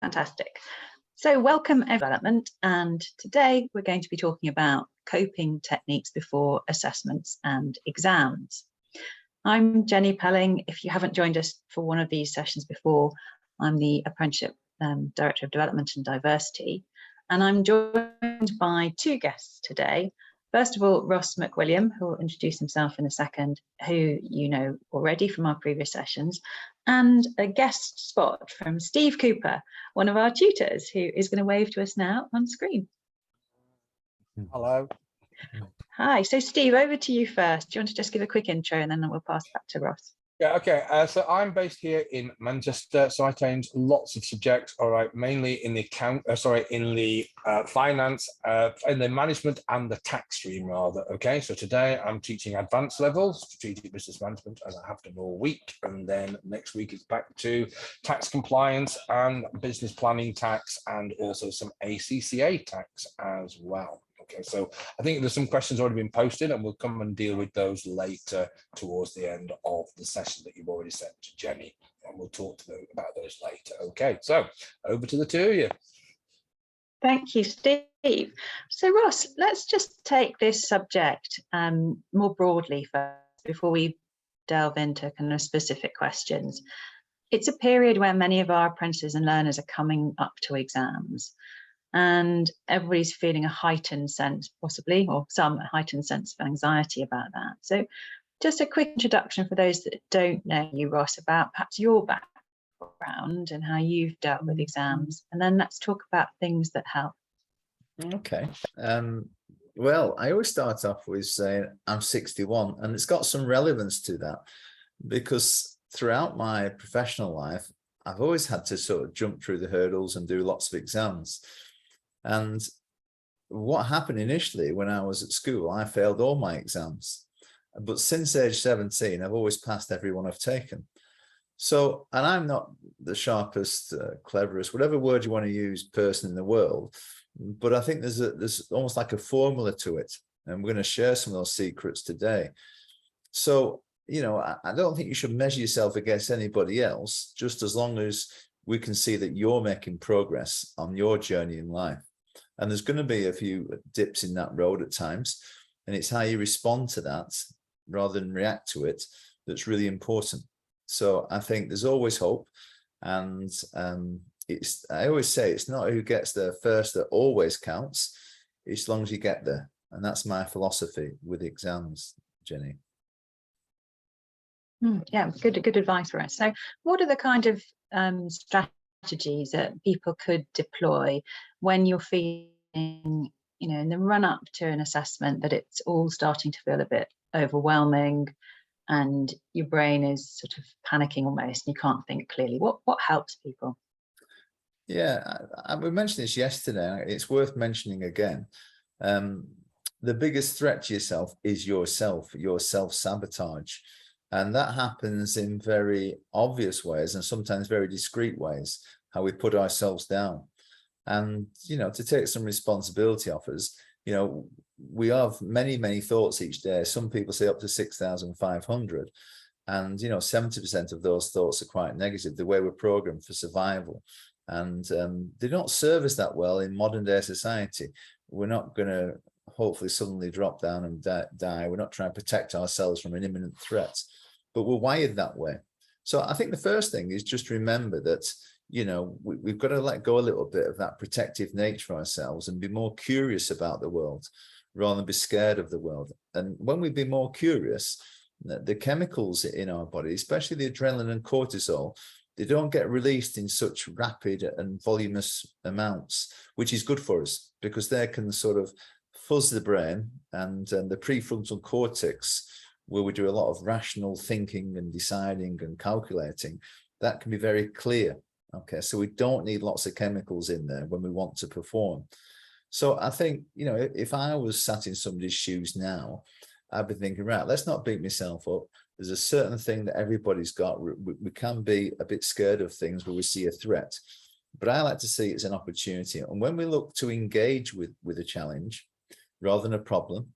Fantastic. So welcome development, and today we're going to be talking about coping techniques before assessments and exams. I'm Jenny Pelling. If you haven't joined us for one of these sessions before, I'm the Apprenticeship Director of Development and Diversity, and I'm joined by two guests today. First of all, Ross McWilliam, who will introduce himself in a second, who you know already from our previous sessions, and a guest spot from Steve Cooper, one of our tutors, who is going to wave to us now on screen. Hello. Hi, so Steve, over to you first. Do you want to just give a quick intro and then we'll pass back to Ross? Yeah, okay. So I'm based here in Manchester, so I change lots of subjects. All right, mainly in the finance, in the management and the tax stream, rather. Okay, so today I'm teaching advanced level strategic business management, as I have done all week, and then next week it's back to tax compliance and business planning tax, and also some ACCA tax as well. Okay, so I think there's some questions already been posted, and we'll come and deal with those later towards the end of the session that you've already sent to Jenny, and we'll talk about those later. Okay, so over to the two of you. Thank you, Steve. So Ross, let's just take this subject more broadly first before we delve into kind of specific questions. It's a period where many of our apprentices and learners are coming up to exams, and everybody's feeling a heightened sense, possibly, or some heightened sense of anxiety about that. So just a quick introduction for those that don't know you, Ross, about perhaps your background and how you've dealt with exams, and then let's talk about things that help. Okay. Well, I always start off with saying I'm 61, and it's got some relevance to that because throughout my professional life, I've always had to sort of jump through the hurdles and do lots of exams. And what happened initially when I was at school, I failed all my exams. But since age 17, I've always passed every one I've taken. So, and I'm not the sharpest, cleverest, whatever word you want to use, person in the world. But I think there's almost like a formula to it. And we're going to share some of those secrets today. So, you know, I don't think you should measure yourself against anybody else, just as long as we can see that you're making progress on your journey in life. And there's going to be a few dips in that road at times, and it's how you respond to that rather than react to it that's really important. So I think there's always hope, and I always say it's not who gets there first that always counts, as long as you get there. And that's my philosophy with exams, Jenny. Yeah, good advice for us. So what are the kind of strategies that people could deploy when you're feeling, you know, in the run up to an assessment that it's all starting to feel a bit overwhelming and your brain is sort of panicking almost and you can't think clearly? What helps people? Yeah, we mentioned this yesterday. It's worth mentioning again. The biggest threat to yourself is yourself, your self-sabotage. And that happens in very obvious ways and sometimes very discreet ways, how we put ourselves down. And, you know, to take some responsibility off us, you know, we have many, many thoughts each day. Some people say up to 6,500. And, you know, 70% of those thoughts are quite negative, the way we're programmed for survival. And they don't serve us that well in modern day society. We're not going to hopefully suddenly drop down and die. We're not trying to protect ourselves from an imminent threat, but we're wired that way. So I think the first thing is just remember that, you know, we've got to let go a little bit of that protective nature of ourselves and be more curious about the world rather than be scared of the world. And when we be more curious, the chemicals in our body, especially the adrenaline and cortisol, they don't get released in such rapid and voluminous amounts, which is good for us because they can sort of fuzz the brain, and the prefrontal cortex, where we do a lot of rational thinking and deciding and calculating, that can be very clear. Okay, so we don't need lots of chemicals in there when we want to perform. So I think, you know, if I was sat in somebody's shoes now, I'd be thinking, right, let's not beat myself up. There's a certain thing that everybody's got. We can be a bit scared of things where we see a threat, but I like to see it's an opportunity. And when we look to engage with a challenge rather than a problem,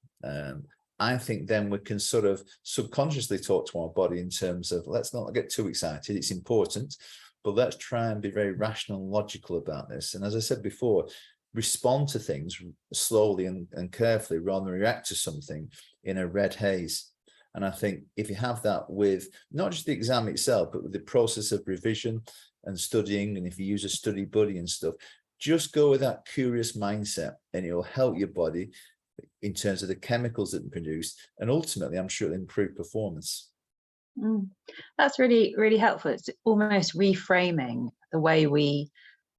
I think then we can sort of subconsciously talk to our body in terms of, let's not get too excited. It's important, but let's try and be very rational and logical about this. And as I said before, respond to things slowly and carefully rather than react to something in a red haze. And I think if you have that with not just the exam itself, but with the process of revision and studying, and if you use a study buddy and stuff, just go with that curious mindset, and it will help your body in terms of the chemicals that are produced, and ultimately, I'm sure it'll improve performance. That's really, really helpful. It's almost reframing the way we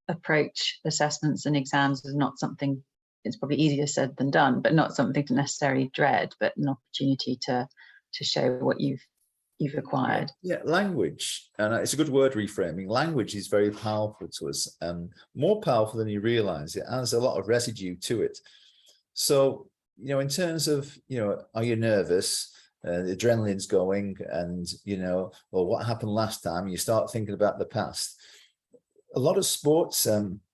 approach assessments and exams as not something, it's probably easier said than done, but not something to necessarily dread, but an opportunity to show what you've acquired. Yeah, language, and it's a good word, reframing. Language is very powerful to us, more powerful than you realize. It has a lot of residue to it. So, in terms of, are you nervous? The adrenaline's going, and, well, what happened last time? You start thinking about the past. A lot of sports,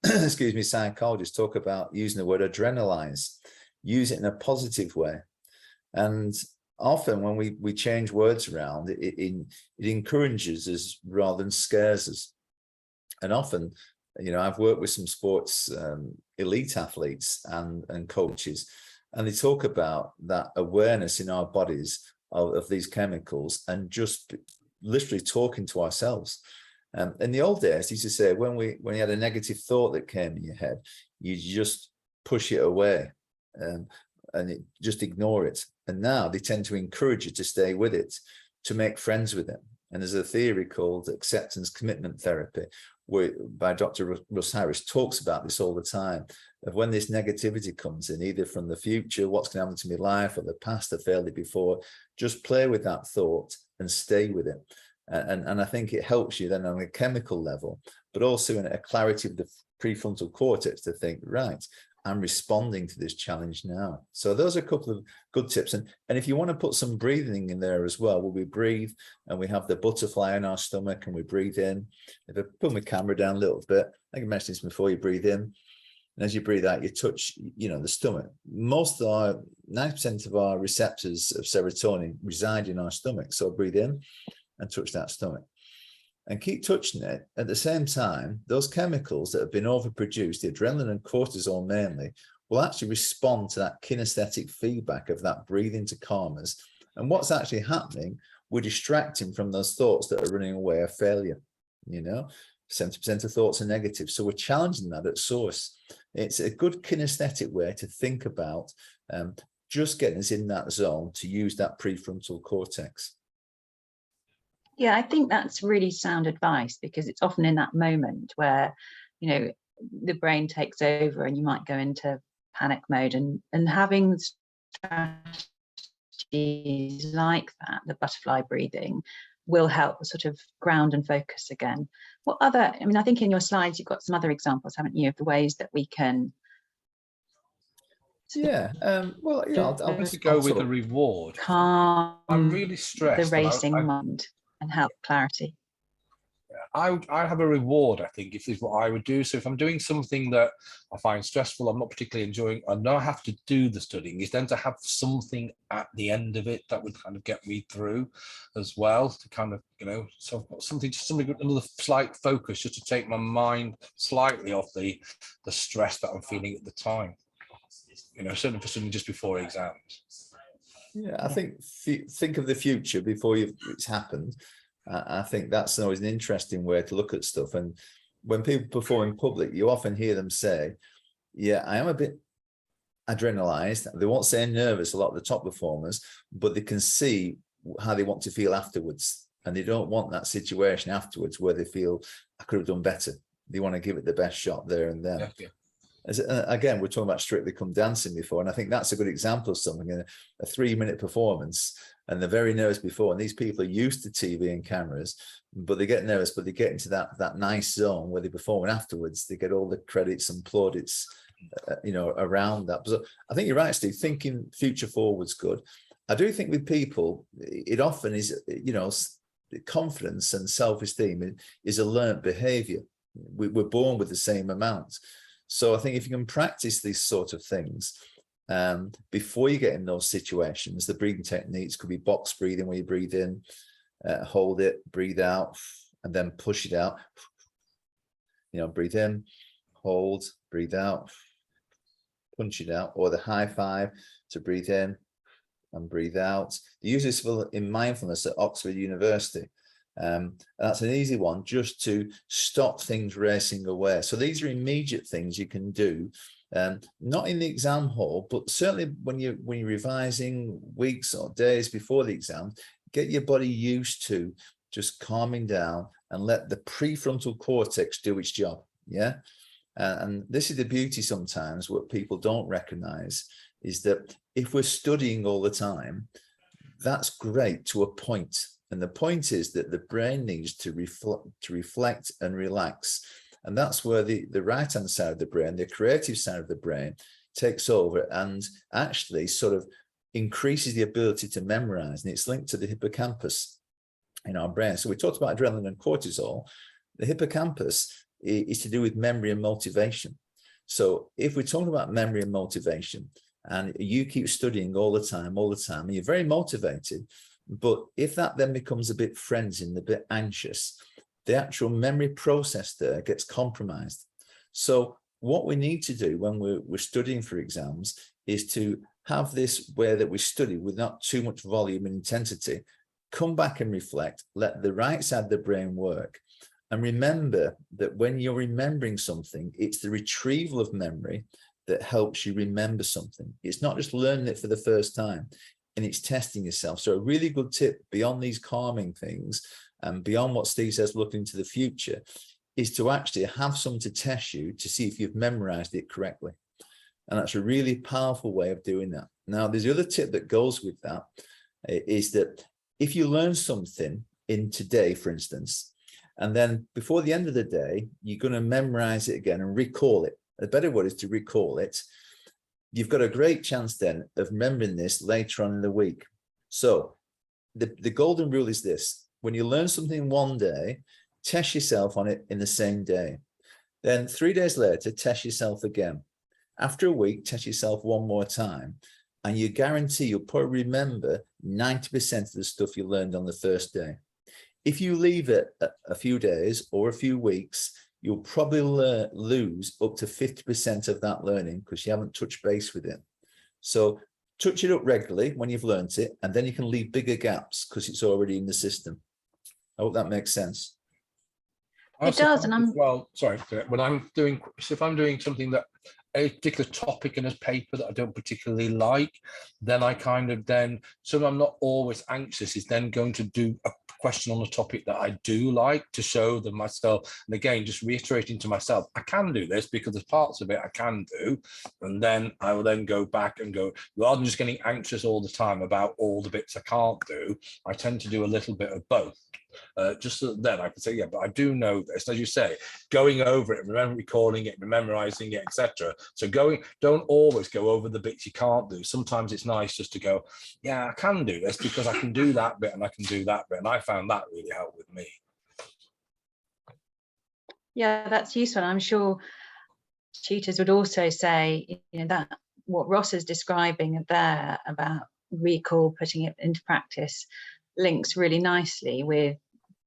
excuse me, psychologists talk about using the word adrenalize, use it in a positive way. And often when we change words around, it encourages us rather than scares us. And often, I've worked with some sports elite athletes and coaches, and they talk about that awareness in our bodies of these chemicals, and just literally talking to ourselves. In the old days, they used to say when you had a negative thought that came in your head, you just push it away and just ignore it. And now they tend to encourage you to stay with it, to make friends with it. And there's a theory called acceptance commitment therapy, where by Dr. Russ Harris, talks about this all the time, of when this negativity comes in, either from the future, what's going to happen to my life, or the past, I failed it before, just play with that thought and stay with it. And I think it helps you then on a chemical level, but also in a clarity of the prefrontal cortex to think, right, I'm responding to this challenge now. So those are a couple of good tips. And if you want to put some breathing in there as well, where we breathe and we have the butterfly in our stomach and we breathe in. If I put my camera down a little bit, I think I mentioned this before, you breathe in. And as you breathe out, you touch, the stomach. 90% of our receptors of serotonin reside in our stomach. So breathe in and touch that stomach. And keep touching it. At the same time, those chemicals that have been overproduced, the adrenaline and cortisol mainly, will actually respond to that kinesthetic feedback of that breathing to calm us. And what's actually happening, we're distracting from those thoughts that are running away of failure. 70% of thoughts are negative. So we're challenging that at source. It's a good kinesthetic way to think about just getting us in that zone to use that prefrontal cortex. Yeah, I think that's really sound advice, because it's often in that moment where, the brain takes over and you might go into panic mode, and having strategies like that, the butterfly breathing, will help sort of ground and focus again. What other, I think in your slides, you've got some other examples, haven't you, of the ways that we can. Yeah, well, I'll just go with the reward. Calm I'm really stressed. The racing mind and help clarity. I have a reward, I think, if this is what I would do. So if I'm doing something that I find stressful, I'm not particularly enjoying, I know I have to do the studying, is then to have something at the end of it that would kind of get me through as well, to kind of, so I've got something, another slight focus, just to take my mind slightly off the stress that I'm feeling at the time. Certainly for something just before exams. Yeah, I think of the future before it's happened. I think that's always an interesting way to look at stuff. And when people perform in public, you often hear them say, yeah, I am a bit adrenalized. They won't say nervous, a lot of the top performers, but they can see how they want to feel afterwards. And they don't want that situation afterwards where they feel, I could have done better. They want to give it the best shot there and then. Yeah. Again, we're talking about Strictly Come Dancing before, and I think that's a good example of something, a 3-minute performance, and they're very nervous before, and these people are used to TV and cameras, but they get nervous, but they get into that nice zone where they perform, and afterwards they get all the credits and plaudits around that. So I think you're right, Steve, thinking future forward's good. I do think with people, it often is, confidence and self-esteem is a learned behavior. We're born with the same amount. So I think if you can practice these sort of things before you get in those situations, the breathing techniques could be box breathing, where you breathe in, hold it, breathe out, and then push it out. You know, breathe in, hold, breathe out, punch it out, or the high five to breathe in and breathe out. They use this in mindfulness at Oxford University. And that's an easy one, just to stop things racing away. So these are immediate things you can do, not in the exam hall, but certainly when you're revising weeks or days before the exam. Get your body used to just calming down and let the prefrontal cortex do its job. Yeah. And this is the beauty sometimes, what people don't recognize is that if we're studying all the time, that's great to a point. And the point is that the brain needs to reflect and relax. And that's where the right-hand side of the brain, the creative side of the brain, takes over and actually sort of increases the ability to memorize. And it's linked to the hippocampus in our brain. So we talked about adrenaline and cortisol. The hippocampus is to do with memory and motivation. So if we're talking about memory and motivation, and you keep studying all the time, and you're very motivated, but if that then becomes a bit frenzied and a bit anxious, the actual memory process there gets compromised. So what we need to do when we're studying for exams is to have this way that we study with not too much volume and intensity, come back and reflect, let the right side of the brain work. And remember that when you're remembering something, it's the retrieval of memory that helps you remember something. It's not just learning it for the first time, and it's testing yourself. So a really good tip beyond these calming things and beyond what Steve says, looking to the future, is to actually have something to test you to see if you've memorized it correctly. And that's a really powerful way of doing that. Now, there's the other tip that goes with that, is that if you learn something in today, for instance, and then before the end of the day, you're going to memorize it again and recall it. A better word is to recall it. You've got a great chance then of remembering this later on in the week. So the golden rule is this: when you learn something one day, test yourself on it in the same day. Then 3 days later, test yourself again. After a week, test yourself one more time. And you guarantee you'll probably remember 90% of the stuff you learned on the first day. If you leave it a few days or a few weeks, you'll probably lose up to 50% of that learning because you haven't touched base with it. So touch it up regularly when you've learned it, and then you can leave bigger gaps because it's already in the system. I hope that makes sense. It does, and I'm when I'm doing, so if I'm doing something that a particular topic in a paper that I don't particularly like, then I kind of so I'm not always anxious, is then going to do a question on a topic that I do like to show them myself. And again, just reiterating to myself, I can do this because there's parts of it I can do. And then I will then go back and go, rather than just getting anxious all the time about all the bits I can't do, I tend to do a little bit of both. Just so that then I can say, yeah, but I do know this. As you say, going over it, recalling it, memorizing it, etc. So don't always go over the bits you can't do. Sometimes it's nice just to go, yeah, I can do this because I can do that bit and I can do that bit. And I found that really helped with me. Yeah, that's useful. I'm sure tutors would also say, that what Ross is describing there about recall, putting it into practice, links really nicely with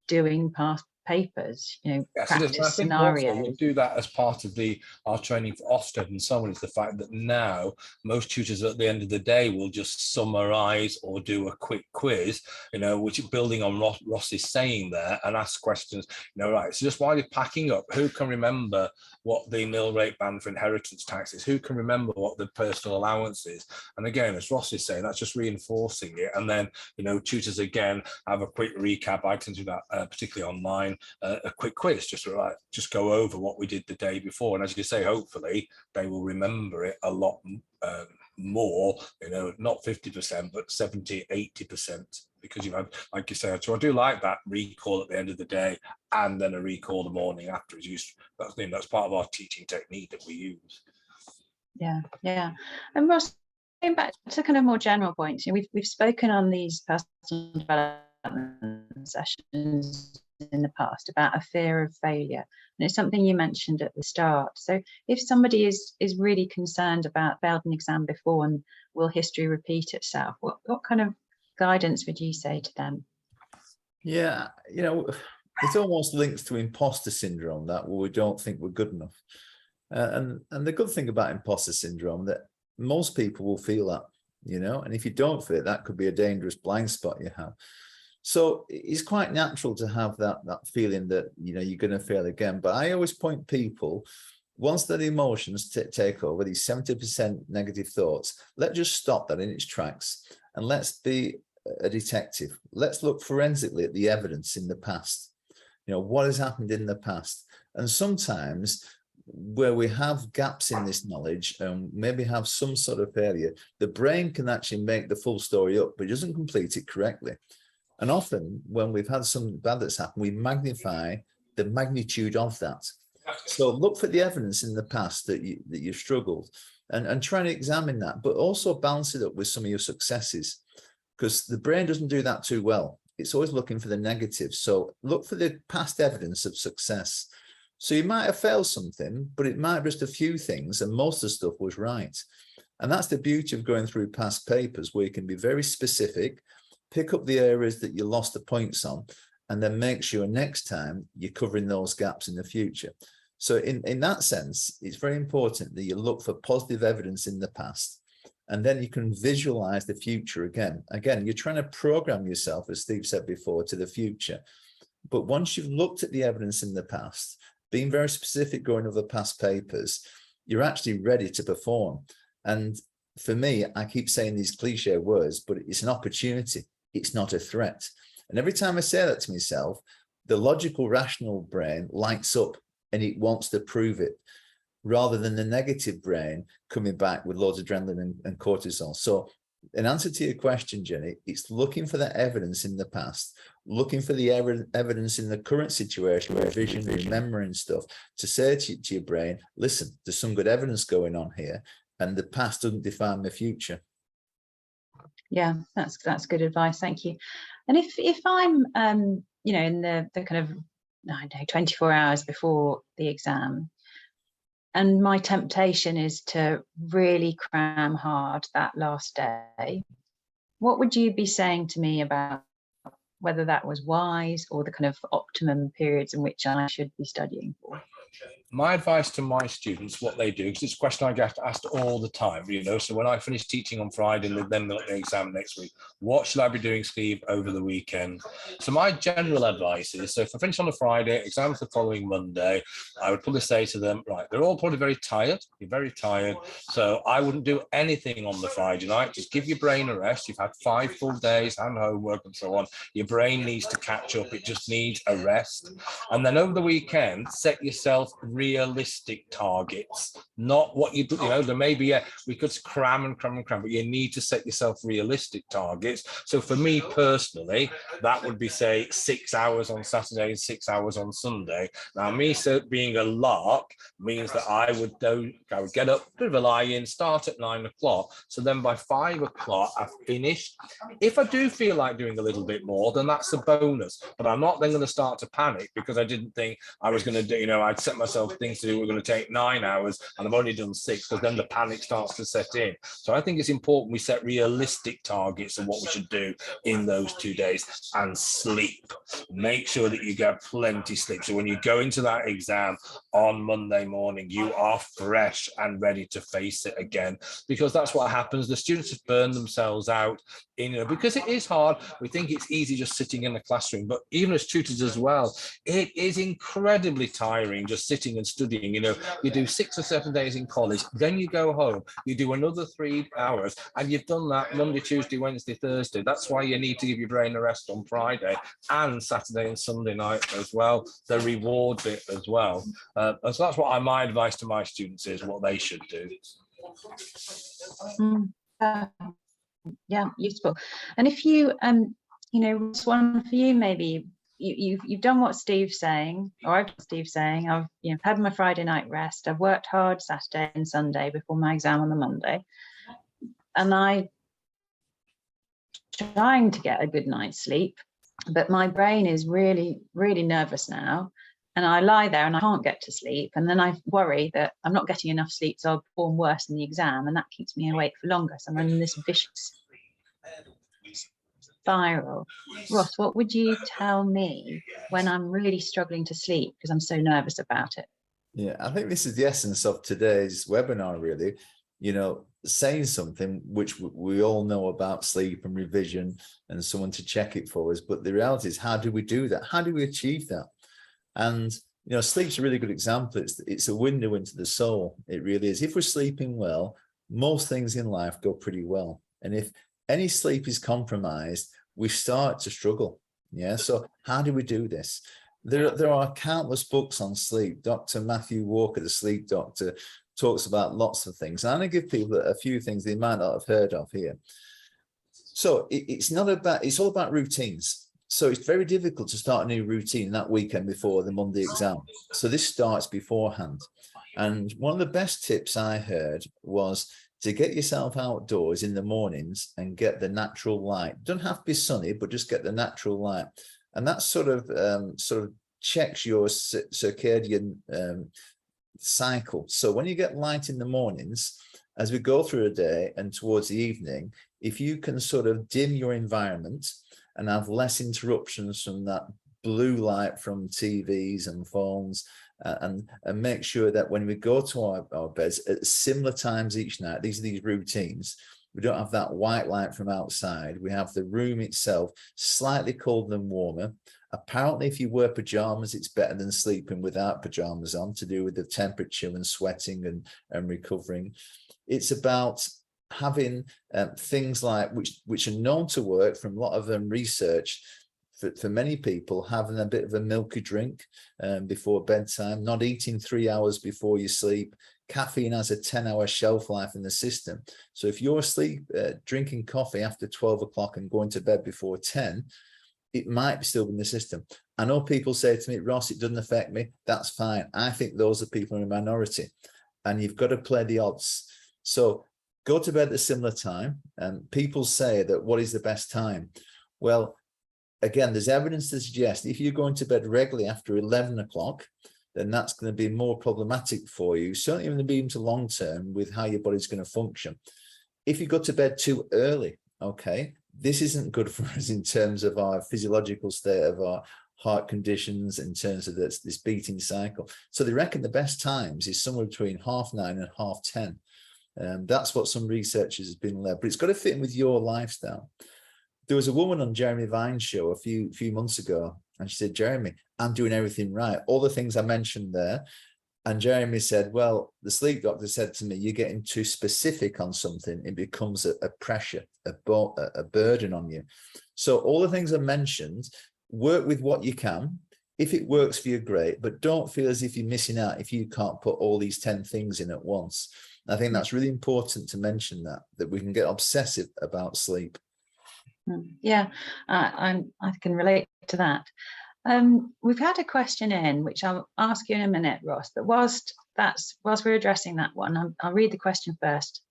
doing past papers, Yes, practice I think scenarios. also we do that as part of our training for Ofsted and so on. Is the fact that now most tutors at the end of the day will just summarize or do a quick quiz, which building on Ross is saying there, and ask questions, right. So just while you're packing up, who can remember what the nil rate band for inheritance tax is? Who can remember what the personal allowance is? And again, as Ross is saying, that's just reinforcing it. And then, tutors again have a quick recap. I tend to do that particularly online. A quick quiz, just go over what we did the day before, and as you say, hopefully they will remember it a lot more, not 50%, but 70-80%, because you've had, like you said. So I do like that recall at the end of the day, and then a recall the morning after is used. That's part of our teaching technique that we use. Yeah. And Ross, going back to kind of more general points, we've spoken on these personal development sessions in the past about a fear of failure, and it's something you mentioned at the start. So if somebody is really concerned about failed an exam before and will history repeat itself, what kind of guidance would you say to them? Yeah, It almost links to imposter syndrome, that we don't think we're good enough. And the good thing about imposter syndrome, that most people will feel that, you know, and if you don't feel it, that could be a dangerous blind spot you have. So it's quite natural to have that feeling that, you know, you're going to fail again. But I always point people, once that emotions take over, these 70% negative thoughts, let's just stop that in its tracks and let's be a detective. Let's look forensically at the evidence in the past. You know, what has happened in the past? And sometimes where we have gaps in this knowledge and maybe have some sort of failure, the brain can actually make the full story up, but it doesn't complete it correctly. And often when we've had something bad that's happened, we magnify the magnitude of that. So look for the evidence in the past that you've struggled and try to examine that, but also balance it up with some of your successes, because the brain doesn't do that too well. It's always looking for the negatives. So look for the past evidence of success. So you might have failed something, but it might have just a few things, and most of the stuff was right. And that's the beauty of going through past papers, where you can be very specific, pick up the areas that you lost the points on, and then make sure next time you're covering those gaps in the future. So in that sense, it's very important that you look for positive evidence in the past, and then you can visualize the future again. Again, you're trying to program yourself, as Steve said before, to the future. But once you've looked at the evidence in the past, being very specific, going over past papers, you're actually ready to perform. And for me, I keep saying these cliche words, but it's an opportunity. It's not a threat. And every time I say that to myself, the logical, rational brain lights up and it wants to prove it, rather than the negative brain coming back with loads of adrenaline and cortisol. So in answer to your question, Jenny, it's looking for that evidence in the past, looking for the evidence in the current situation, revision, remembering stuff, to say to your brain, listen, there's some good evidence going on here, and the past doesn't define the future. Yeah, that's good advice. Thank you. And if I'm, you know, in the kind of, I don't know, 24 hours before the exam, and my temptation is to really cram hard that last day, what would you be saying to me about whether that was wise, or the kind of optimum periods in which I should be studying for? My advice to my students, what they do, because it's a question I get asked all the time, you know, so when I finish teaching on Friday and then the exam next week, what should I be doing, Steve, over the weekend? So my general advice is, so if I finish on a Friday, exams the following Monday, I would probably say to them, right, they're all probably very tired, you're very tired, so I wouldn't do anything on the Friday night. Just give your brain a rest. You've had 5 full days and homework and so on. Your brain needs to catch up. It just needs a rest. And then over the weekend, set yourself realistic targets, not what you know, there may be we could cram, but you need to set yourself realistic targets. So for me personally, that would be, say, 6 hours on Saturday and 6 hours on Sunday. Now, me being a lark means that I would get up, bit of a lie-in, start at 9 o'clock. So then by 5 o'clock, I've finished. If I do feel like doing a little bit more, then that's a bonus. But I'm not then going to start to panic because I didn't think I was going to do, you know, I'd set myself things to do were going to take 9 hours and I've only done 6, because then the panic starts to set in. So I think it's important we set realistic targets of what we should do in those 2 days. And sleep. Make sure that you get plenty sleep. So when you go into that exam on Monday morning, you are fresh and ready to face it again, because that's what happens. The students have burned themselves out, you know, because it is hard. We think it's easy just sitting in the classroom, but even as tutors as well, it is incredibly tiring just sitting and studying. You know, you do 6 or 7 days in college, then you go home, you do another 3 hours, and you've done that Monday, Tuesday, Wednesday, Thursday. That's why you need to give your brain a rest on Friday and Saturday and Sunday night as well. The reward bit as well. So that's what my advice to my students is, what they should do. Yeah, useful. And if you, you know, this one for you, maybe you've done what Steve's saying, or I've done what Steve's saying. I've, you know, had my Friday night rest. I've worked hard Saturday and Sunday before my exam on the Monday, and I'm trying to get a good night's sleep, but my brain is really, really nervous now. And I lie there and I can't get to sleep. And then I worry that I'm not getting enough sleep, so I'll perform worse in the exam. And that keeps me awake for longer. So I'm in this vicious viral. Ross, what would you tell me when I'm really struggling to sleep because I'm so nervous about it? Yeah, I think this is the essence of today's webinar, really. Saying something which we all know about sleep and revision and someone to check it for us. But the reality is, how do we do that? How do we achieve that? And, sleep's a really good example. It's a window into the soul. It really is. If we're sleeping well, most things in life go pretty well. And if any sleep is compromised, we start to struggle. Yeah. So how do we do this? There are countless books on sleep. Dr. Matthew Walker, the sleep doctor, talks about lots of things. And I'm going to give people a few things they might not have heard of here. So it's all about routines. So it's very difficult to start a new routine that weekend before the Monday exam. So this starts beforehand. And one of the best tips I heard was to get yourself outdoors in the mornings and get the natural light. It doesn't have to be sunny, but just get the natural light. And that sort of checks your circadian cycle. So when you get light in the mornings, as we go through a day and towards the evening, if you can sort of dim your environment and have less interruptions from that blue light from TVs and phones, and make sure that when we go to our beds at similar times each night, these are these routines. We don't have that white light from outside. We have the room itself slightly colder than warmer. Apparently, if you wear pajamas, it's better than sleeping without pajamas on, to do with the temperature and sweating and recovering. It's about having things like which are known to work from a lot of research. For many people, having a bit of a milky drink before bedtime, not eating 3 hours before you sleep. Caffeine has a 10-hour shelf life in the system. So if you're asleep, drinking coffee after 12 o'clock and going to bed before 10, it might still be in the system. I know people say to me, Ross, it doesn't affect me. That's fine. I think those are people in a minority, and you've got to play the odds. So go to bed at a similar time. And people say that what is the best time? Well, again, there's evidence to suggest if you're going to bed regularly after 11 o'clock, then that's going to be more problematic for you, certainly in the medium to long term, with how your body's going to function. If you go to bed too early, okay, this isn't good for us in terms of our physiological state of our heart conditions, in terms of this beating cycle. So they reckon the best times is somewhere between 9:30 and 10:30. That's what some researchers have been led, but it's got to fit in with your lifestyle. There was a woman on Jeremy Vine's show a few months ago, and she said, Jeremy, I'm doing everything right. All the things I mentioned there. And Jeremy said, well, the sleep doctor said to me, you're getting too specific on something. It becomes a pressure, a burden on you. So all the things I mentioned, work with what you can. If it works for you, great, but don't feel as if you're missing out if you can't put all these 10 things in at once. I think that's really important to mention, that we can get obsessive about sleep. Yeah, I can relate to that. We've had a question in, which I'll ask you in a minute, Ross, but whilst we're addressing that one, I'll read the question first,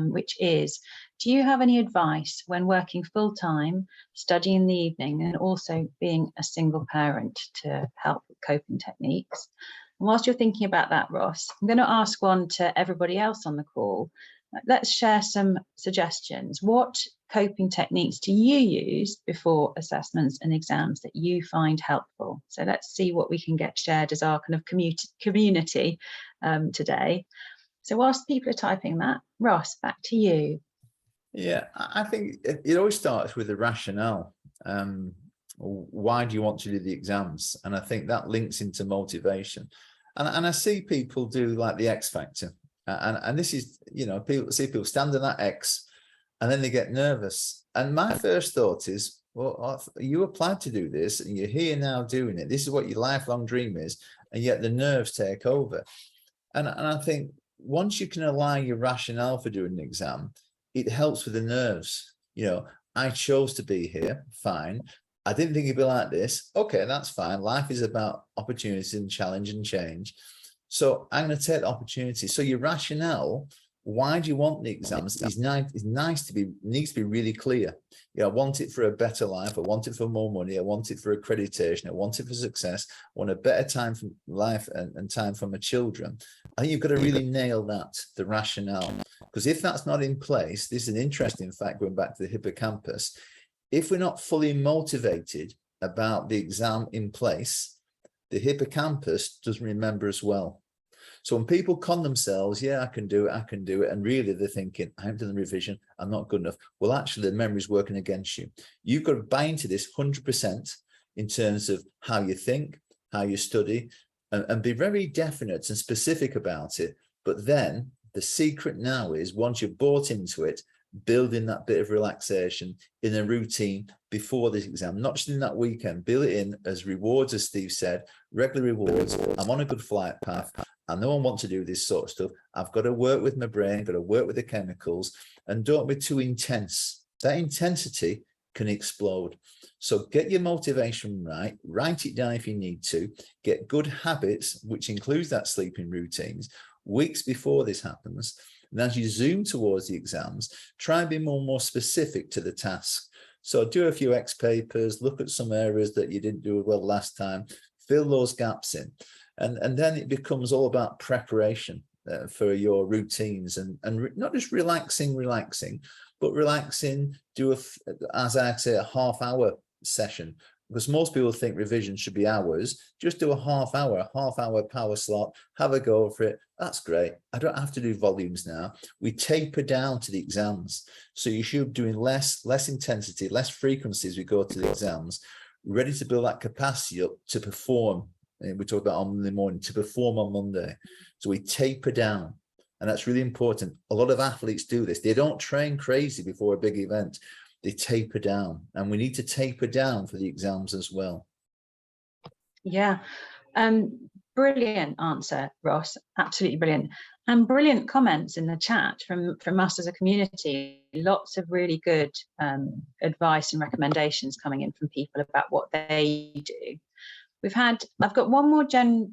which is, do you have any advice when working full-time, studying in the evening, and also being a single parent to help with coping techniques? And whilst you're thinking about that, Ross, I'm going to ask one to everybody else on the call. Let's share some suggestions. What coping techniques do you use before assessments and exams that you find helpful? So let's see what we can get shared as our kind of community today. So whilst people are typing that, Ross, back to you. Yeah, I think it always starts with the rationale. Why do you want to do the exams? And I think that links into motivation. And I see people do like the X factor. And this is, people stand on that X and then they get nervous. And my first thought is, well, you applied to do this and you're here now doing it. This is what your lifelong dream is. And yet the nerves take over. And I think once you can align your rationale for doing an exam, it helps with the nerves. I chose to be here. Fine. I didn't think it'd be like this. Okay, that's fine. Life is about opportunity and challenge and change. So I'm going to take the opportunity. So your rationale, why do you want the exams, needs to be really clear. I want it for a better life. I want it for more money. I want it for accreditation. I want it for success. I want a better time for life and time for my children. I think you've got to really nail that, the rationale. Because if that's not in place, this is an interesting fact going back to the hippocampus. if we're not fully motivated about the exam in place, the hippocampus doesn't remember as well. So when people con themselves, yeah, I can do it, and really they're thinking, I haven't done the revision, I'm not good enough. Well, actually, the memory's working against you. You've got to buy into this 100% in terms of how you think, how you study, and be very definite and specific about it. But then the secret now is, once you've bought into it, building that bit of relaxation in a routine before this exam, not just in that weekend. Build it in as rewards, as Steve said, regular rewards. I'm on a good flight path. I know I want to do this sort of stuff. I've got to work with my brain, got to work with the chemicals, and don't be too intense. That intensity can explode. So get your motivation right, write it down if you need to, get good habits, which includes that sleeping routines, weeks before this happens. And as you zoom towards the exams, try and be more specific to the task. So do a few X papers, look at some areas that you didn't do well last time, fill those gaps in. And then it becomes all about preparation for your routines, and not just relaxing, but relaxing, as I say, a half-hour session, because most people think revision should be hours. Just do a half hour power slot, have a go for it. That's great. I don't have to do volumes now. We taper down to the exams. So you should be doing less intensity, less frequency as we go to the exams, ready to build that capacity up to perform. And we talked about on Monday morning, to perform on Monday. So we taper down. And that's really important. A lot of athletes do this. They don't train crazy before a big event. They taper down, and we need to taper down for the exams as well. Yeah, brilliant answer, Ross. Absolutely brilliant, and brilliant comments in the chat from us as a community. Lots of really good advice and recommendations coming in from people about what they do. I've got one more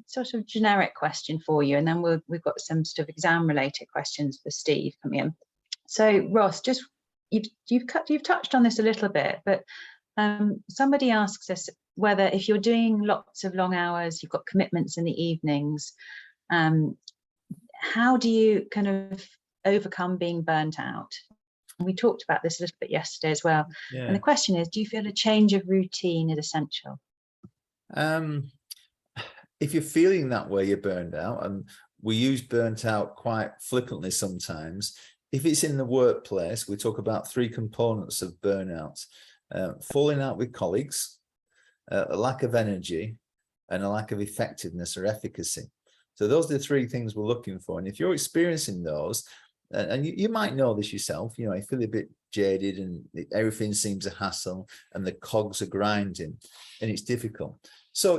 sort of generic question for you, and then we've got some sort of exam related questions for Steve coming in. So Ross, just you've touched on this a little bit, but somebody asks us whether, if you're doing lots of long hours, you've got commitments in the evenings, how do you kind of overcome being burnt out? And we talked about this a little bit yesterday as well. Yeah. And the question is, do you feel a change of routine is essential? If you're feeling that way, you're burned out, and we use burnt out quite flippantly sometimes. If it's in the workplace, we talk about three components of burnout: falling out with colleagues, a lack of energy, and a lack of effectiveness or efficacy. So those are the three things we're looking for. And if you're experiencing those, and you might know this yourself, you feel a bit jaded and everything seems a hassle and the cogs are grinding and it's difficult. So,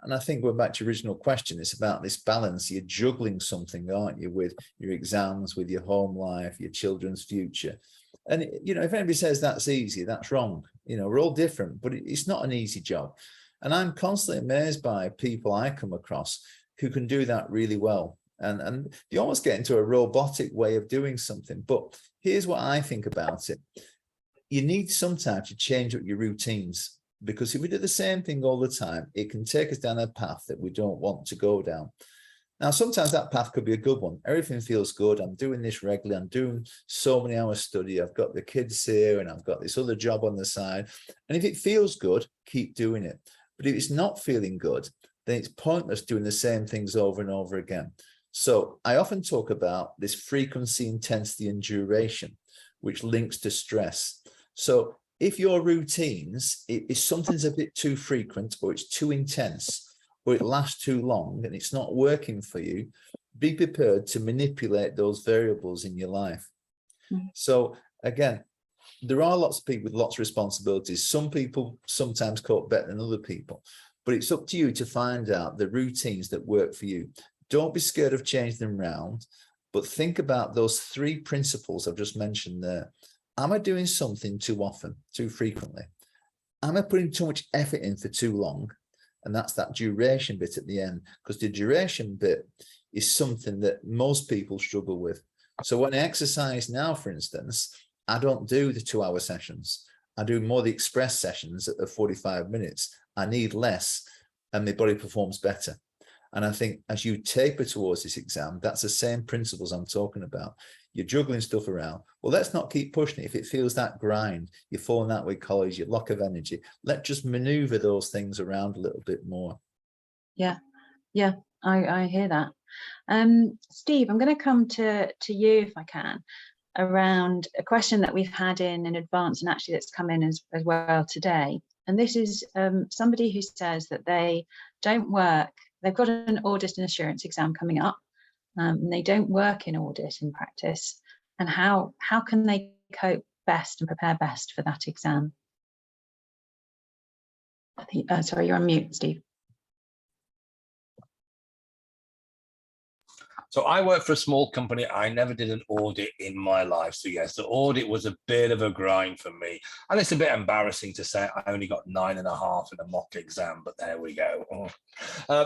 and I think going back to your original question, it's about this balance. You're juggling something, aren't you, with your exams, with your home life, your children's future. And, if anybody says that's easy, that's wrong. We're all different, but it's not an easy job. And I'm constantly amazed by people I come across who can do that really well. And you almost get into a robotic way of doing something. But here's what I think about it. You need sometimes to change up your routines, because if we do the same thing all the time, it can take us down a path that we don't want to go down. Now, sometimes that path could be a good one. Everything feels good. I'm doing this regularly. I'm doing so many hours study. I've got the kids here and I've got this other job on the side. And if it feels good, keep doing it. But if it's not feeling good, then it's pointless doing the same things over and over again. So I often talk about this frequency, intensity, and duration, which links to stress. So if your routines, if something's a bit too frequent, or it's too intense, or it lasts too long and it's not working for you, be prepared to manipulate those variables in your life. Mm-hmm. So again, there are lots of people with lots of responsibilities. Some people sometimes cope better than other people, but it's up to you to find out the routines that work for you. Don't be scared of changing them around, but think about those three principles I've just mentioned there. Am I doing something too often, too frequently? Am I putting too much effort in for too long? And that's that duration bit at the end, because the duration bit is something that most people struggle with. So when I exercise now, for instance, I don't do the 2-hour sessions. I do more the express sessions at 45 minutes. I need less and my body performs better. And I think as you taper towards this exam, that's the same principles I'm talking about. You're juggling stuff around. Well, let's not keep pushing it. If it feels that grind, you're falling out with college, your lack of energy, let's just maneuver those things around a little bit more. Yeah, yeah, I hear that. Steve, I'm going to come to you if I can, around a question that we've had in advance, and actually that's come in as well today. And this is somebody who says that they don't work, they've got an audit and assurance exam coming up, and they don't work in audit in practice. And how can they cope best and prepare best for that exam? I think, sorry, you're on mute, Steve. So I work for a small company. I never did an audit in my life. So yes, the audit was a bit of a grind for me. And it's a bit embarrassing to say I only got 9.5 in a mock exam, but there we go.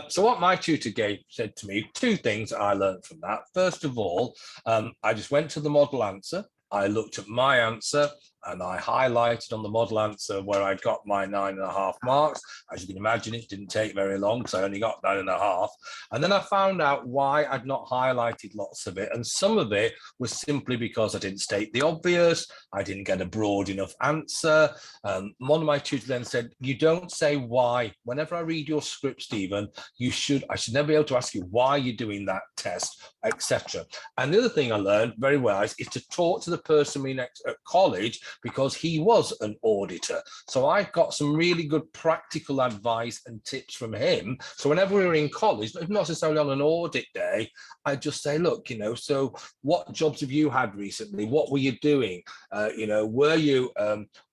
So what my tutor said to me, 2 things I learned from that. First of all, I just went to the model answer. I looked at my answer and I highlighted on the model answer where I got my 9.5 marks. As you can imagine, it didn't take very long because I only got 9.5. And then I found out why I'd not highlighted lots of it. And some of it was simply because I didn't state the obvious. I didn't get a broad enough answer. One of my tutors then said, you don't say why. Whenever I read your script, Stephen, I should never be able to ask you why you're doing that test, etc. And the other thing I learned very well is to talk to the person we next at college, because he was an auditor. So I got some really good practical advice and tips from him. So whenever we were in college, not necessarily on an audit day, I'd just say, look, so what jobs have you had recently? What were you doing? Were you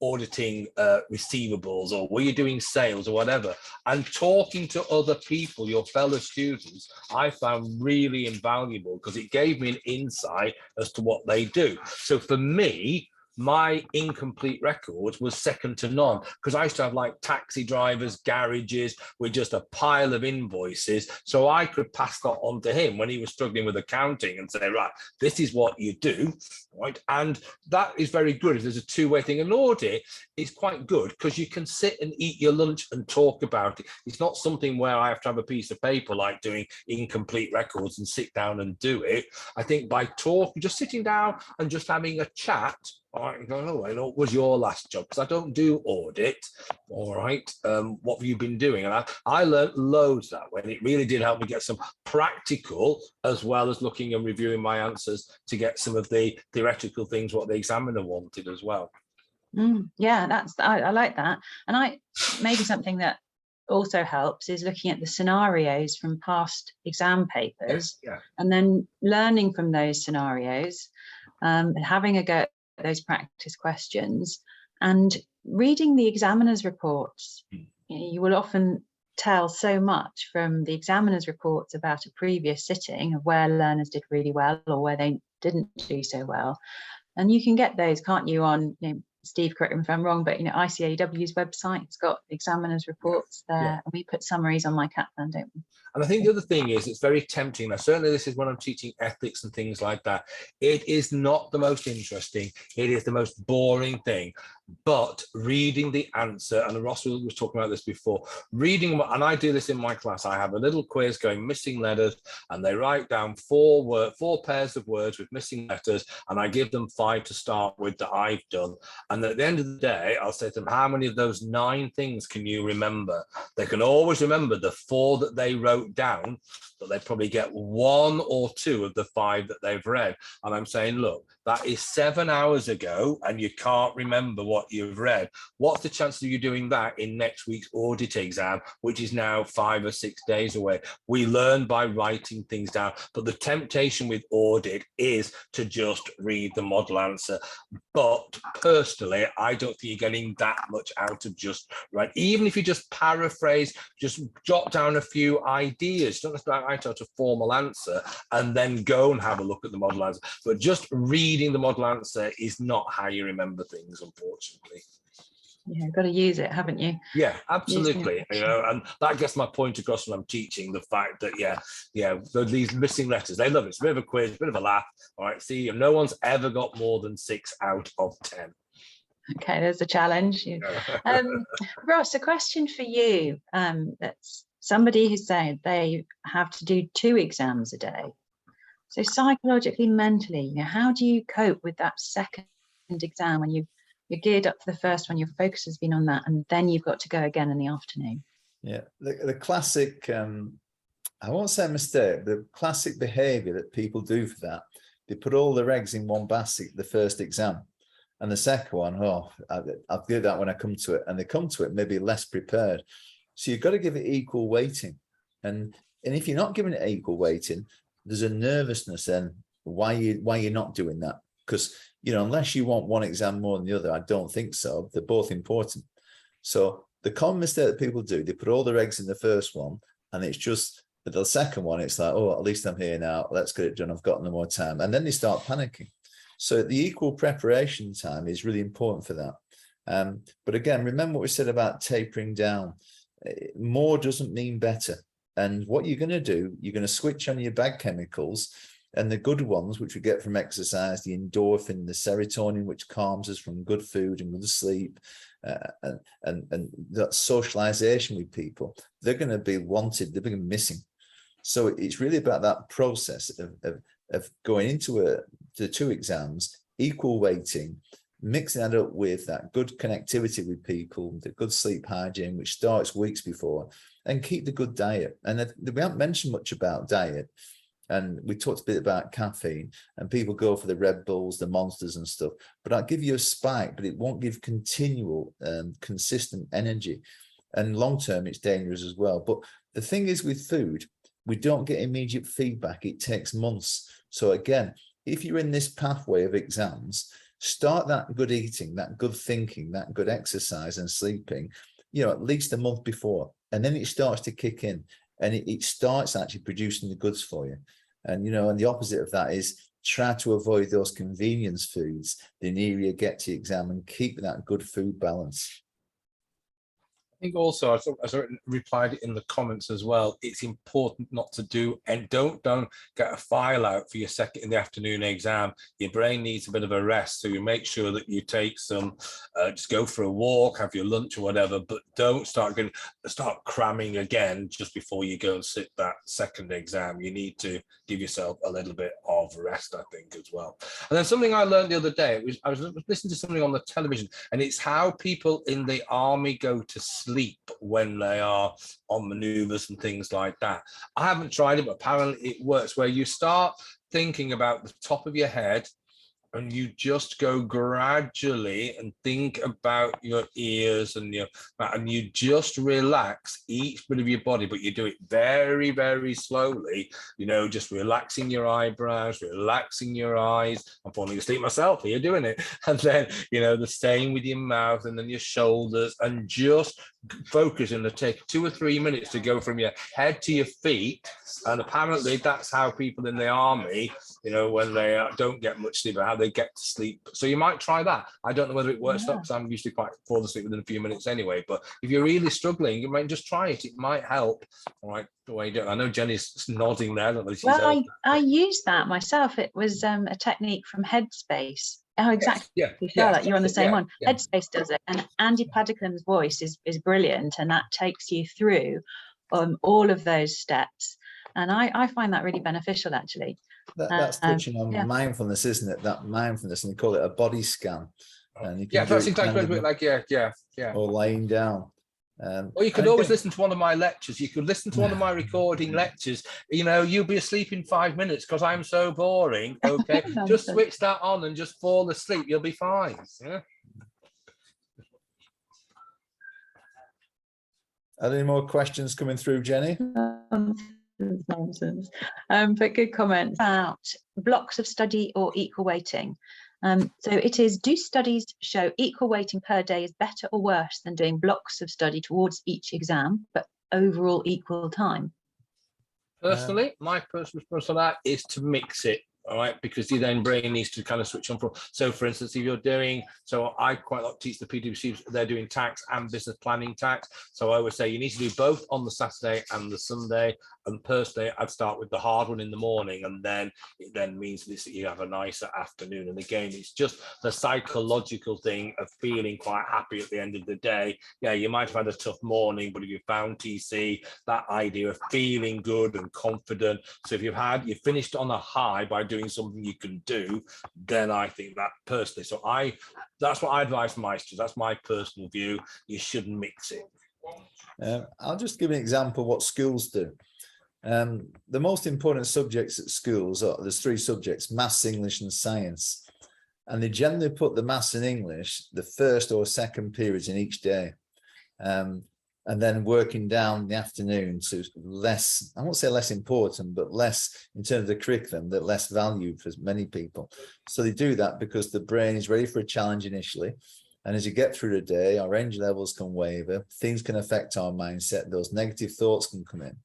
auditing receivables, or were you doing sales or whatever? And talking to other people, your fellow students, I found really invaluable because it gave me an insight as to what they do. So for me, my incomplete record was second to none, because I used to have like taxi drivers, garages with just a pile of invoices. So I could pass that on to him when he was struggling with accounting and say, right, this is what you do, right? And that is very good. If there's a two-way thing, an audit is quite good because you can sit and eat your lunch and talk about it. It's not something where I have to have a piece of paper like doing incomplete records and sit down and do it. I think by talking, just sitting down and just having a chat, all right, going, oh, what was your last job? Because I don't do audit. All right, what have you been doing? And I learned loads that way, and it really did help me get some practical, as well as looking and reviewing my answers to get some of the theoretical things what the examiner wanted as well. Yeah, I like that. And maybe something that also helps is looking at the scenarios from past exam papers, and then learning from those scenarios, having a go at those practice questions and reading the examiner's reports. You will often tell so much from the examiner's reports about a previous sitting of where learners did really well or where they didn't do so well. And you can get those, can't you, on, Steve, correct me if I'm wrong, but ICAEW's website, it's got examiners reports there, and we put summaries on my Kaplan, don't we? And I think the other thing is, it's very tempting. Now, certainly this is when I'm teaching ethics and things like that. It is not the most interesting. It is the most boring thing. But reading the answer, and Ross was talking about this before, reading, and I do this in my class, I have a little quiz going missing letters, and they write down 4 pairs of words with missing letters, and I give them 5 to start with that I've done. And at the end of the day, I'll say to them, how many of those 9 things can you remember? They can always remember the 4 that they wrote down, but they probably get 1 or 2 of the 5 that they've read. And I'm saying, look, that is 7 hours ago, and you can't remember what you've read. What's the chance of you doing that in next week's audit exam, which is now 5 or 6 days away? We learn by writing things down, but the temptation with audit is to just read the model answer. But personally, I don't think you're getting that much out of just right. Even if you just paraphrase, just jot down a few ideas, don't necessarily write out a formal answer and then go and have a look at the model answer. But just reading the model answer is not how you remember things, unfortunately. Yeah, got to use it, haven't you? Yeah, absolutely. And that gets my point across when I'm teaching, the fact that these missing letters, they love it. It's a bit of a quiz, a bit of a laugh. All right, see, no one's ever got more than 6 out of 10. Okay, there's a challenge. Ross, a question for you. That's somebody who's saying they have to do 2 exams a day. So psychologically, mentally, you know, how do you cope with that second exam when you're geared up for the first one, your focus has been on that, and then you've got to go again in the afternoon? Yeah, the classic, I won't say mistake, the classic behavior that people do for that, they put all their eggs in one basket the first exam. And the second one, I'll do that when I come to it. And they come to it maybe less prepared. So you've got to give it equal weighting. And if you're not giving it equal weighting, there's a nervousness then why you're not doing that. Because, you know, unless you want one exam more than the other, I don't think so. They're both important. So the common mistake that people do, they put all their eggs in the first one, and it's just the second one, it's like, oh, at least I'm here now. Let's get it done. I've got no more time. And then they start panicking. So the equal preparation time is really important for that. But again, remember what we said about tapering down. More doesn't mean better. And what you're going to do, you're going to switch on your bad chemicals, and the good ones, which we get from exercise, the endorphin, the serotonin, which calms us from good food and good sleep, and that socialization with people, they're going to be wanted, they're being missing. So it's really about that process of going into the 2 exams, equal weighting, mixing that up with that good connectivity with people, the good sleep hygiene, which starts weeks before, and keep the good diet. And we haven't mentioned much about diet. And we talked a bit about caffeine, and people go for the Red Bulls, the Monsters and stuff, but I'll give you a spike, but it won't give continual, consistent energy. And long-term, it's dangerous as well. But the thing is with food, we don't get immediate feedback. It takes months. So again, if you're in this pathway of exams, start that good eating, that good thinking, that good exercise and sleeping, you know, at least a month before. And then it starts to kick in, and it starts actually producing the goods for you. And, you know, and the opposite of that is try to avoid those convenience foods the nearer you get to your exam, and keep that good food balance. I think also, as I replied in the comments as well, it's important not to do, and don't get a file out for your second in the afternoon exam. Your brain needs a bit of a rest, so you make sure that you take some, just go for a walk, have your lunch or whatever, but don't start cramming again just before you go and sit that second exam. You need to give yourself a little bit of rest, I think, as well. And then something I learned the other day, I was listening to something on the television, and it's how people in the army go to sleep when they are on maneuvers and things like that. I haven't tried it, but apparently it works, where you start thinking about the top of your head, and you just go gradually and think about your ears and you just relax each bit of your body, but you do it very, very slowly, you know, just relaxing your eyebrows, relaxing your eyes. I'm falling asleep myself here doing it. And then, you know, the same with your mouth, and then your shoulders, and just focus, and it'll take 2 or 3 minutes to go from your head to your feet. And apparently that's how people in the army, you know, when they don't get much sleep, how they get to sleep. So you might try that. I don't know whether it works, because I'm usually quite fall asleep within a few minutes anyway. But if you're really struggling, you might just try it. It might help. All right, the way you do it. I know Jenny's nodding there. Well, I used that myself. It was a technique from Headspace. Oh, exactly. Yes. Charlotte, you're on the same one. Yeah. Headspace does it, and Andy Paddington's voice is brilliant, and that takes you through all of those steps. And I find that really beneficial, actually. That's touching on mindfulness, isn't it? That mindfulness, and they call it a body scan. And you can that's exactly like or lying down. Or you could always listen to one of my lectures. You could listen to one of my recording lectures. You know, you'll be asleep in 5 minutes because I'm so boring. Okay, just switch that on and just fall asleep. You'll be fine. Yeah. Are there any more questions coming through, Jenny? Nonsense. But good comment about blocks of study or equal weighting. So it is, do studies show equal weighting per day is better or worse than doing blocks of study towards each exam, but overall equal time? Personally, my personal response to that is to mix it. All right, because your then brain needs to kind of switch on for. So, for instance, if you're doing, so I quite like to teach the PwCs, they're doing tax and business planning tax. So I would say you need to do both on the Saturday and the Sunday, And personally, I'd start with the hard one in the morning, and then it then means that you have a nicer afternoon. And again, it's just the psychological thing of feeling quite happy at the end of the day. Yeah, you might have had a tough morning, but if you found TC, that idea of feeling good and confident. So if you finished on a high by doing something you can do, then I think that personally. So that's what I advise my students. That's my personal view. You shouldn't mix it. I'll just give an example of what schools do. The most important subjects at schools there's 3 subjects: maths, English and science, and they generally put the maths and English the first or second periods in each day, and then working down the afternoon to less, I won't say less important, but less in terms of the curriculum, that less valued for many people. So they do that because the brain is ready for a challenge initially. And as you get through the day, our energy levels can waver, things can affect our mindset, those negative thoughts can come in.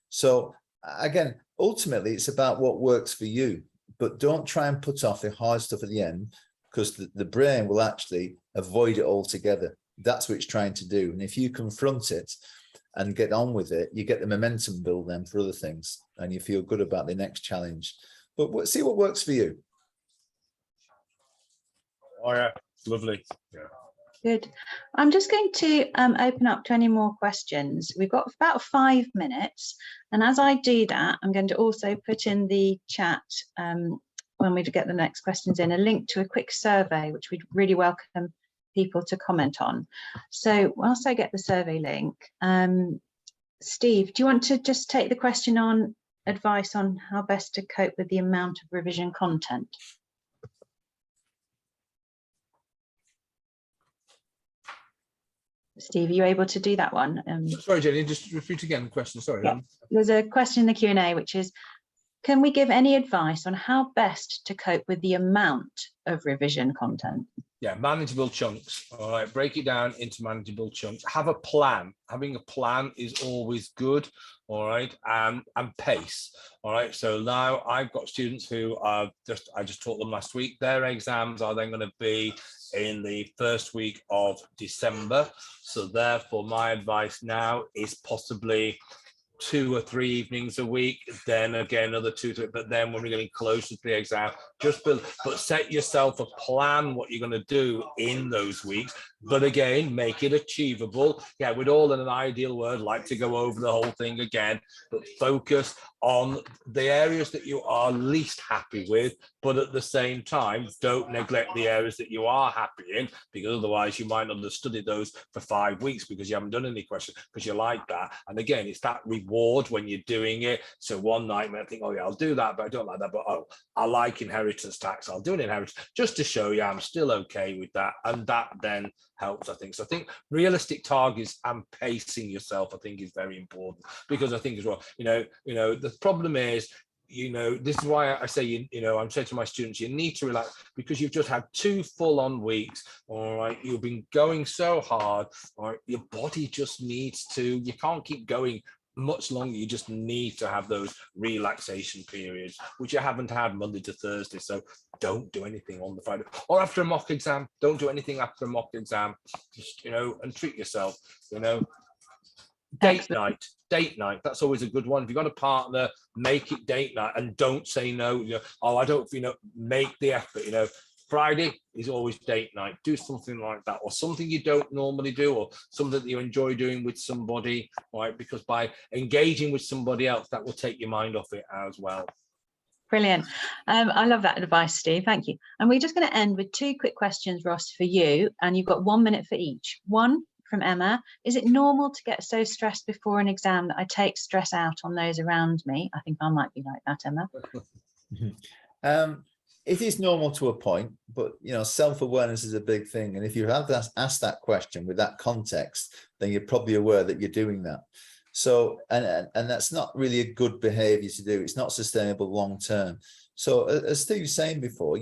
So again, ultimately, it's about what works for you, but don't try and put off the hard stuff at the end, because the brain will actually avoid it altogether. That's what it's trying to do. And if you confront it and get on with it, you get the momentum build then for other things, and you feel good about the next challenge. But see what works for you. Oh yeah, lovely. Yeah. Good. I'm just going to open up to any more questions. We've got about 5 minutes, and as I do that, I'm going to also put in the chat when we get the next questions in, a link to a quick survey, which we'd really welcome people to comment on. So whilst I get the survey link, Steve, do you want to just take the question on advice on how best to cope with the amount of revision content? Steve, are you able to do that one? Sorry, Jenny, just repeat again the question. Sorry. Yeah. There's a question in the Q&A, which is, can we give any advice on how best to cope with the amount of revision content? Yeah, manageable chunks. All right, break it down into manageable chunks. Have a plan. Having a plan is always good. All right, and pace. All right, so now I've got students who are I just taught them last week. Their exams are then going to be in the first week of December. So therefore, my advice now is possibly 2 or 3 evenings a week, then again another 2 3, but then when we're getting closer to the exam, but set yourself a plan what you're going to do in those weeks, but again make it achievable. Yeah, we'd all in an ideal world like to go over the whole thing again, but focus on the areas that you are least happy with, but at the same time don't neglect the areas that you are happy in, because otherwise you might not have studied those for 5 weeks because you haven't done any questions because you like that. And again, it's that reward when you're doing it. So one night you might think, oh yeah, I'll do that, but I don't like that, but oh, I like inheritance tax, I'll do an inheritance just to show you I'm still okay with that. And that then helps, I think. So I think realistic targets and pacing yourself, I think, is very important, because I think as well, the problem is, this is why I say, I'm saying to my students, you need to relax, because you've just had 2 full-on weeks. All right, you've been going so hard. All right, your body just needs to, you can't keep going much longer. You just need to have those relaxation periods, which you haven't had Monday to Thursday. So don't do anything on the Friday or after a mock exam. Don't do anything after a mock exam. Just, and treat yourself. Date night, that's always a good one. If you've got a partner, make it date night, and don't say no. Oh, I don't, make the effort. Friday is always date night. Do something like that, or something you don't normally do, or something that you enjoy doing with somebody, right? Because by engaging with somebody else, that will take your mind off it as well. Brilliant. I love that advice, Steve. Thank you. And we're just going to end with 2 quick questions, Ross, for you, and you've got 1 minute for each. One from Emma: is it normal to get so stressed before an exam that I take stress out on those around me? I think I might be like that, Emma. It is normal to a point, but self-awareness is a big thing. And if you have asked that question with that context, then you're probably aware that you're doing that. So, and that's not really a good behavior to do. It's not sustainable long term. So as Steve was saying before,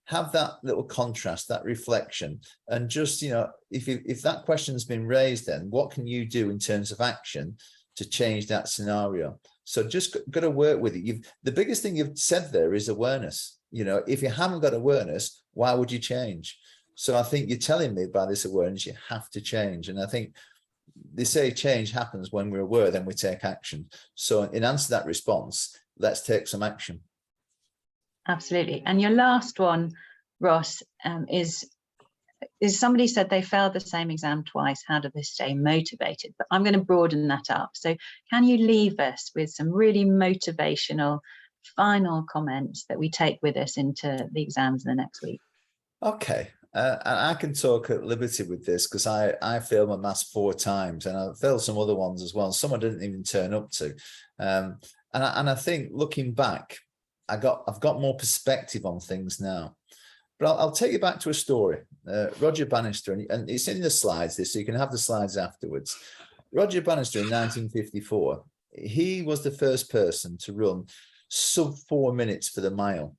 have that little contrast, that reflection, and just, if that question's been raised, then what can you do in terms of action to change that scenario? So just got to work with it. The biggest thing you've said there is awareness. If you haven't got awareness, why would you change? So I think you're telling me by this awareness, you have to change. And I think they say change happens when we're aware, then we take action. So in answer to that response, let's take some action. Absolutely. And your last one, Ross, is somebody said they failed the same exam twice. How do they stay motivated? But I'm going to broaden that up. So can you leave us with some really motivational final comments that we take with us into the exams in the next week? Okay. And I can talk at liberty with this because I failed my maths 4 times and I failed some other ones as well. Some I didn't even turn up to. And I think looking back, I've got more perspective on things now. But I'll take you back to a story. Roger Bannister, and it's in the slides, so you can have the slides afterwards. Roger Bannister in 1954, he was the first person to run sub 4 minutes for the mile.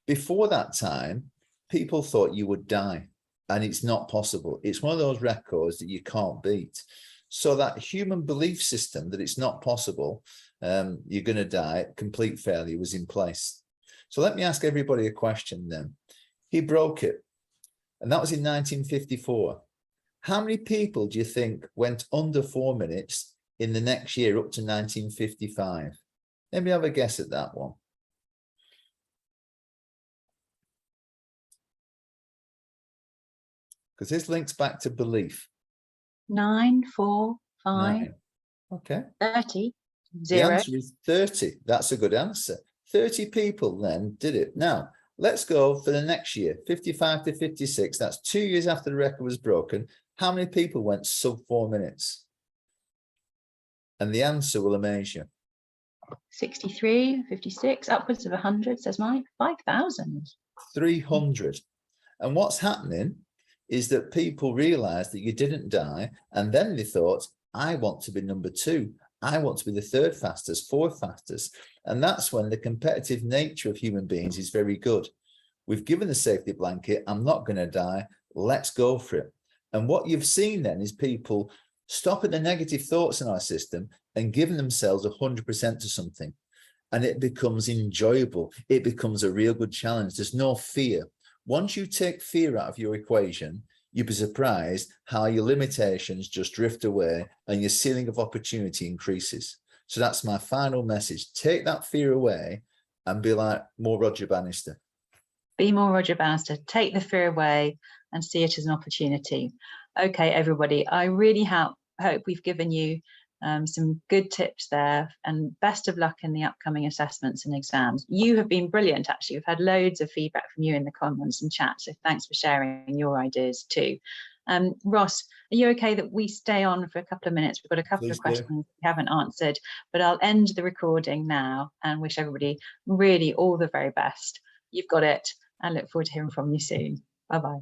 Before that time, people thought you would die, and it's not possible. It's one of those records that you can't beat. So that human belief system that it's not possible, you're going to die, complete failure was in place. So let me ask everybody a question then. He broke it, and that was in 1954. How many people do you think went under 4 minutes in the next year up to 1955? Let me have a guess at that one. Because this links back to belief. 9, 4, 5, 9. Okay. 30, 0. The answer is 30. That's a good answer. 30 people then did it. Now, let's go for the next year, 55 to 56. That's 2 years after the record was broken. How many people went sub 4 minutes? And the answer will amaze you. 63, 56, upwards of 100, says Mike. 5,000. 300. And what's happening is that people realized that you didn't die, and then they thought, I want to be number 2. I want to be the 3rd fastest, 4th fastest. And that's when the competitive nature of human beings is very good. We've given the safety blanket. I'm not going to die. Let's go for it. And what you've seen then is people stopping the negative thoughts in our system and giving themselves 100% to something. And it becomes enjoyable. It becomes a real good challenge. There's no fear. Once you take fear out of your equation, you'll be surprised how your limitations just drift away and your ceiling of opportunity increases. So that's my final message. Take that fear away and be like more Roger Bannister. Be more Roger Bannister. Take the fear away and see it as an opportunity. Okay, everybody, I really hope we've given you some good tips there, and best of luck in the upcoming assessments and exams. You have been brilliant, actually. We've had loads of feedback from you in the comments and chat, so thanks for sharing your ideas too. Ross, are you okay that we stay on for a couple of minutes? We've got a couple of questions we haven't answered, but I'll end the recording now and wish everybody really all the very best. You've got it, and look forward to hearing from you soon. Bye-bye.